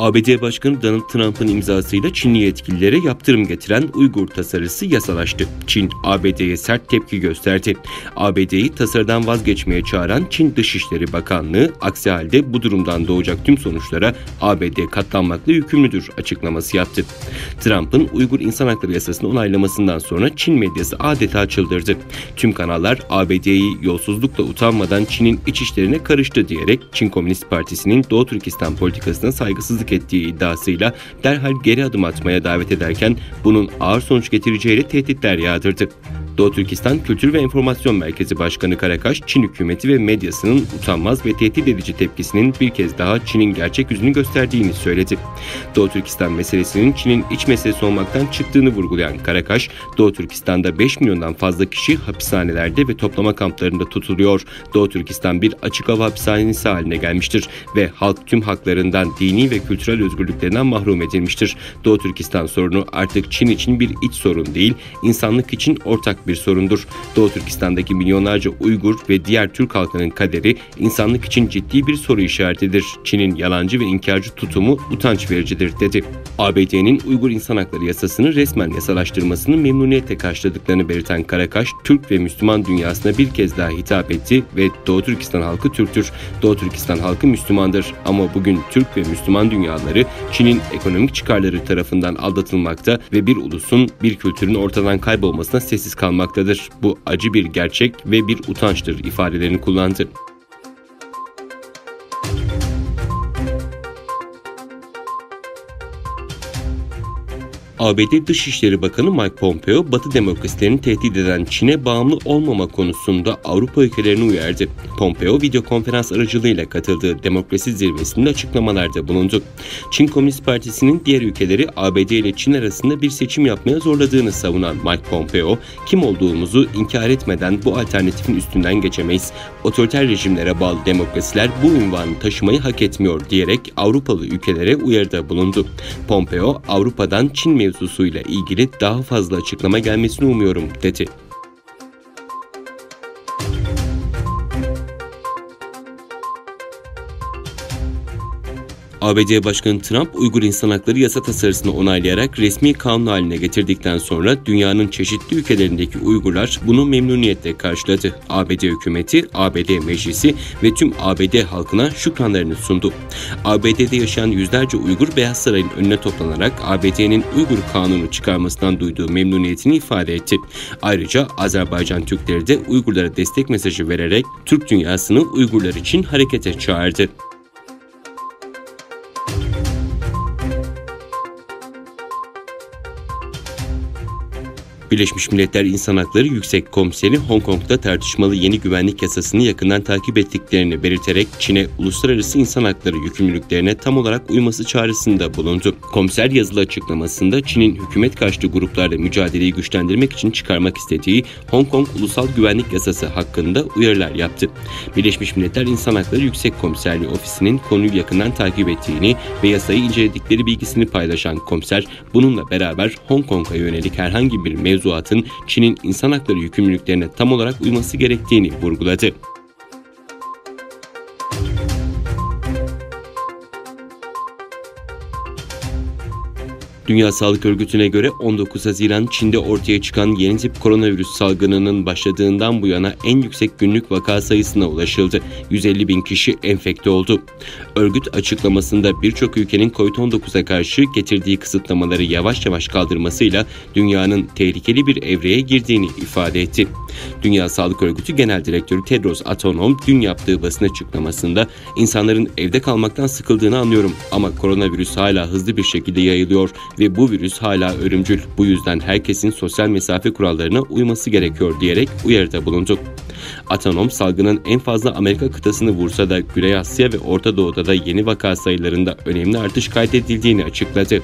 ABD Başkanı Donald Trump'ın imzasıyla Çinli yetkililere yaptırım getiren Uygur tasarısı yasalaştı. Çin, ABD'ye sert tepki gösterdi. ABD'yi tasarıdan vazgeçmeye çağıran Çin Dışişleri Bakanlığı, aksi halde bu durumdan doğacak tüm sonuçlara ABD katlanmakla yükümlüdür açıklaması yaptı. Trump'ın Uygur İnsan Hakları Yasasını onaylamasından sonra Çin medyası adeta çıldırdı. Tüm kanallar ABD'yi yolsuzlukla utanmadan Çin'in iç işlerine karıştı diyerek Çin Komünist Partisi'nin Doğu Türkistan politikasına saygısızlık ettiği iddiasıyla derhal geri adım atmaya davet ederken bunun ağır sonuç getireceğiyle tehditler yağdırdı. Doğu Türkistan Kültür ve Enformasyon Merkezi Başkanı Karakaş, Çin hükümeti ve medyasının utanmaz ve tehdit edici tepkisinin bir kez daha Çin'in gerçek yüzünü gösterdiğini söyledi. Doğu Türkistan meselesinin Çin'in iç meselesi olmaktan çıktığını vurgulayan Karakaş, Doğu Türkistan'da 5 milyondan fazla kişi hapishanelerde ve toplama kamplarında tutuluyor. Doğu Türkistan bir açık hava hapishanesi haline gelmiştir ve halk tüm haklarından, dini ve kültürel özgürlüklerinden mahrum edilmiştir. Doğu Türkistan sorunu artık Çin için bir iç sorun değil, insanlık için ortak bir sorundur. Doğu Türkistan'daki milyonlarca Uygur ve diğer Türk halkının kaderi insanlık için ciddi bir soru işaretidir. Çin'in yalancı ve inkarcı tutumu utanç vericidir dedi. ABD'nin Uygur İnsan Hakları Yasasını resmen yasalaştırmasını memnuniyetle karşıladıklarını belirten Karakaş, Türk ve Müslüman dünyasına bir kez daha hitap etti ve Doğu Türkistan halkı Türktür. Doğu Türkistan halkı Müslümandır ama bugün Türk ve Müslüman dünyaları Çin'in ekonomik çıkarları tarafından aldatılmakta ve bir ulusun, bir kültürün ortadan kaybolmasına sessiz kalmaktadır. Bu acı bir gerçek ve bir utançtır ifadelerini kullandı. ABD Dışişleri Bakanı Mike Pompeo, Batı demokrasilerini tehdit eden Çin'e bağımlı olmama konusunda Avrupa ülkelerini uyardı. Pompeo, video konferans aracılığıyla katıldığı demokrasi zirvesinde açıklamalarda bulundu. Çin Komünist Partisi'nin diğer ülkeleri ABD ile Çin arasında bir seçim yapmaya zorladığını savunan Mike Pompeo, kim olduğumuzu inkar etmeden bu alternatifin üstünden geçemeyiz. Otoriter rejimlere bağlı demokrasiler bu unvanı taşımayı hak etmiyor diyerek Avrupalı ülkelere uyarıda bulundu. Pompeo, Avrupa'dan Çin mevzusuyla ilgili daha fazla açıklama gelmesini umuyorum dedi. ABD Başkanı Trump, Uygur İnsan Hakları Yasa tasarısını onaylayarak resmi kanun haline getirdikten sonra dünyanın çeşitli ülkelerindeki Uygurlar bunu memnuniyetle karşıladı. ABD hükümeti, ABD meclisi ve tüm ABD halkına şükranlarını sundu. ABD'de yaşayan yüzlerce Uygur, Beyaz Saray'ın önüne toplanarak ABD'nin Uygur Kanunu çıkarmasından duyduğu memnuniyetini ifade etti. Ayrıca Azerbaycan Türkleri de Uygurlara destek mesajı vererek Türk dünyasını Uygurlar için harekete çağırdı. Birleşmiş Milletler İnsan Hakları Yüksek Komiseri, Hong Kong'da tartışmalı yeni güvenlik yasasını yakından takip ettiklerini belirterek Çin'e uluslararası insan hakları yükümlülüklerine tam olarak uyması çağrısında bulundu. Komiser yazılı açıklamasında Çin'in hükümet karşıtı gruplarla mücadeleyi güçlendirmek için çıkarmak istediği Hong Kong Ulusal Güvenlik Yasası hakkında uyarılar yaptı. Birleşmiş Milletler İnsan Hakları Yüksek Komiserliği Ofisi'nin konuyu yakından takip ettiğini ve yasayı inceledikleri bilgisini paylaşan komiser, bununla beraber Hong Kong'a yönelik herhangi bir mevzuatın Çin'in insan hakları yükümlülüklerine tam olarak uyması gerektiğini vurguladı. Dünya Sağlık Örgütü'ne göre 19 Haziran Çin'de ortaya çıkan yeni tip koronavirüs salgınının başladığından bu yana en yüksek günlük vaka sayısına ulaşıldı. 150 bin kişi enfekte oldu. Örgüt açıklamasında birçok ülkenin COVID-19'a karşı getirdiği kısıtlamaları yavaş yavaş kaldırmasıyla dünyanın tehlikeli bir evreye girdiğini ifade etti. Dünya Sağlık Örgütü Genel Direktörü Tedros Adhanom dün yaptığı basın açıklamasında insanların evde kalmaktan sıkıldığını anlıyorum ama koronavirüs hala hızlı bir şekilde yayılıyor ve bu virüs hala ölümcül. Bu yüzden herkesin sosyal mesafe kurallarına uyması gerekiyor diyerek uyarıda bulundu. Adhanom, salgının en fazla Amerika kıtasını vursa da Güney Asya ve Orta Doğu'da da yeni vaka sayılarında önemli artış kaydedildiğini açıkladı.